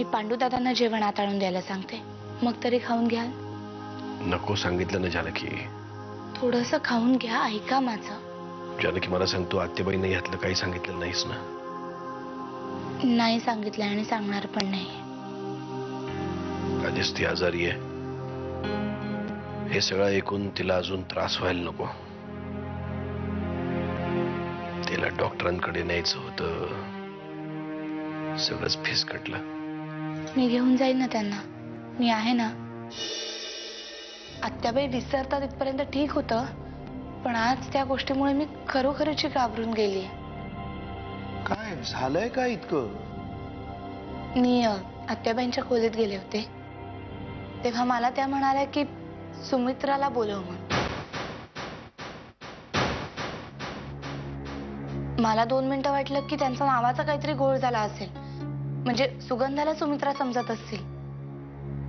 मी पांडुदादांना जेवण हाताळून द्यायला सांगते, मग तरी खाऊन घ्याल? नको सांगितलं ना जानकी. थोडंसं खाऊन घ्या, ऐका माझं. जानकी मला सांग, तू आत्याबाईंना यातलं काही सांगितलं नाहीस ना? नाही सांगितलं आणि सांगणार पण नाही. आधीच ती आजारी आहे. हे सगळं ऐकून तिला अजून त्रास व्हायला नको. तिला डॉक्टरांकडे न्यायचं होतं, सगळंच फिसकटलं. मी घेऊन जाईन ना त्यांना, मी आहे ना. आत्याबाई विसरतात इथपर्यंत ठीक होतं, पण आज त्या गोष्टीमुळे मी खरोखरच घाबरून गेली. काय झालंय का इतकं? मी आत्याबाईंच्या खोलीत गेले होते, तेव्हा मला त्या म्हणाल्या की सुमित्राला बोलव म्हणून. मला 2 मिनिटं वाटलं की त्यांचा नावाचा काहीतरी घोळ झाला असेल, म्हणजे सुगंधाला सुमित्रा समजत असतील.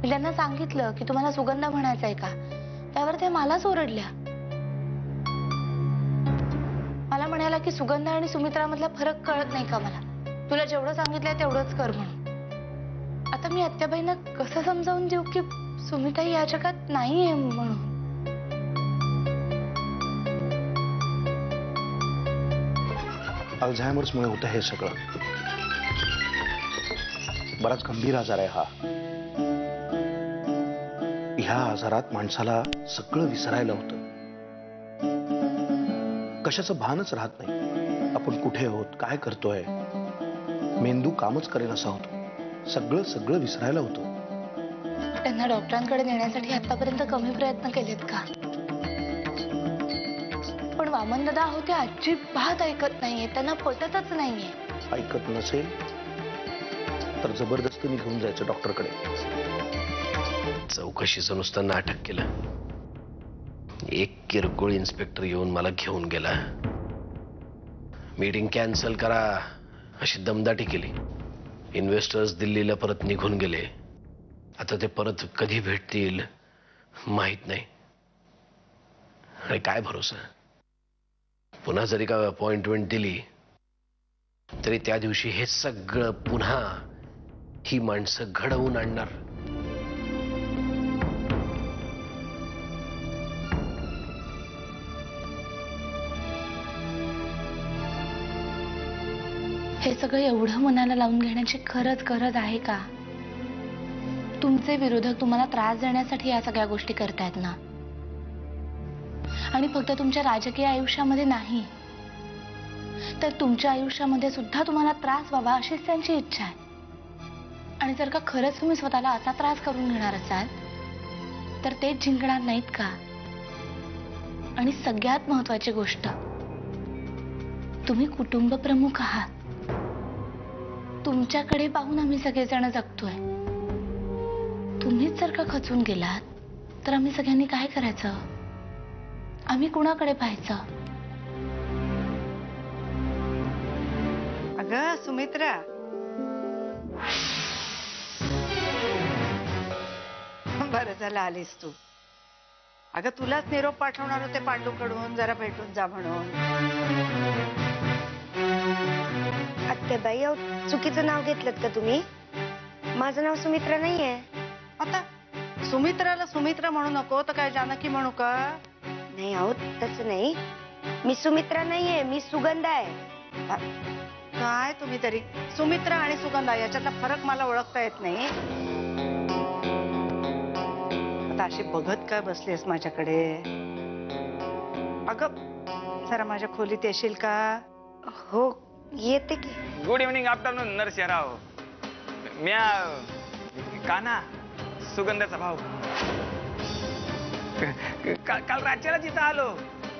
मी त्यांना सांगितलं की तुम्हाला सुगंधा म्हणायचं आहे का, त्यावर त्या मलाच ओरडल्या. मला म्हणाला की सुगंधा आणि सुमित्रा मधला फरक कळत नाही का मला, तुला जेवढं सांगितलंय तेवढंच कर म्हणून. आता मी आत्याबाईंना कसं समजावून देऊ की सुमिता या जगात नाहीये म्हणून. अल्झायमर्समुळे होतं हे सगळं. बराच गंभीर आजार आहे हा. ह्या आजारात माणसाला सगळं विसरायला होतं, कशाचं भानच राहत नाही. आपण कुठे आहोत, काय करतोय, मेंदू कामच करेल असा होतो. सगळं सगळं विसरायला होतं. त्यांना डॉक्टरांकडे नेण्यासाठी आतापर्यंत कमी प्रयत्न केलेत का? पण वामनदादा होते अजिबात ऐकत नाहीये, त्यांना पटतच नाहीये. ऐकत नसेल तर जबरदस्तीने घेऊन जायचं डॉक्टरकडे. चौकशीचं नुसतं नाटक केलं. एक किरकोळ इन्स्पेक्टर येऊन मला घेऊन गेला. मीटिंग कॅन्सल करा अशी दमदाटी केली. इन्व्हेस्टर्स दिल्लीला परत निघून गेले. आता ते परत कधी भेटतील माहित नाही. आणि काय भरोसा, पुन्हा जरी का अपॉइंटमेंट दिली तरी त्या दिवशी हे सगळं पुन्हा ही माणसं घडवून आणणार. हे सगळं एवढं मनाला लावून घेण्याची खरंच गरज आहे का? तुमचे विरोधक तुम्हाला त्रास देण्यासाठी या सगळ्या गोष्टी करतायत ना. आणि फक्त तुमच्या राजकीय आयुष्यामध्ये नाही, तर तुमच्या आयुष्यामध्ये सुद्धा तुम्हाला त्रास व्हावा अशीच त्यांची इच्छा आहे. आणि जर का खरंच तुम्ही स्वतःला असा त्रास करून घेणार असाल तर तेच जिंकणार नाहीत का? आणि सगळ्यात महत्त्वाची गोष्ट, तुम्ही कुटुंब प्रमुख आहात. तुमच्याकडे पाहून आम्ही सगळेजण जगतोय. तुम्हीच जर का खचून गेलात तर आम्ही सगळ्यांनी काय करायचं? आम्ही कुणाकडे पाहायचं? अगं सुमित्रा, बरं झालं आलीस तू. अगं तुलाच निरोप पाठवणार होते पांडूकडून, जरा भेटून जा म्हणून. आत्याबाई, चुकीचं नाव घेतलं का तुम्ही? माझं नाव सुमित्रा नाहीये. आता सुमित्राला सुमित्रा म्हणू नको तर काय जानकी म्हणू का? नाही आहोत, तसं नाही. मी सुमित्रा नाहीये, मी सुगंधा आहे. काय तुम्ही तरी, सुमित्रा आणि सुगंधा याच्यातला फरक मला ओळखता येत नाही. आता अशी बघत काय बसलीस माझ्याकडे? अगं जरा माझ्या खोलीत येशील का? हो येते की. Good evening afternoon Narasimharao. म्या कान्हा, सुगंधाचा भाऊ. काल रात्रीला तिथं आलो,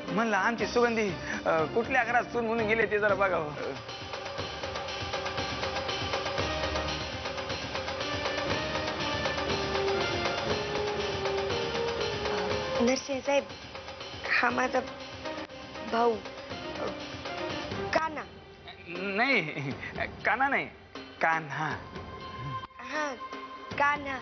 म्हणलं आमची सुगंधी कुठल्या घरात सून म्हणून गेले ते जरा बघावं. नरसिंह साहेब, हा माझा भाऊ कान्हा. नाही, कान्हा नाही, कान्हा. हा कान्हा.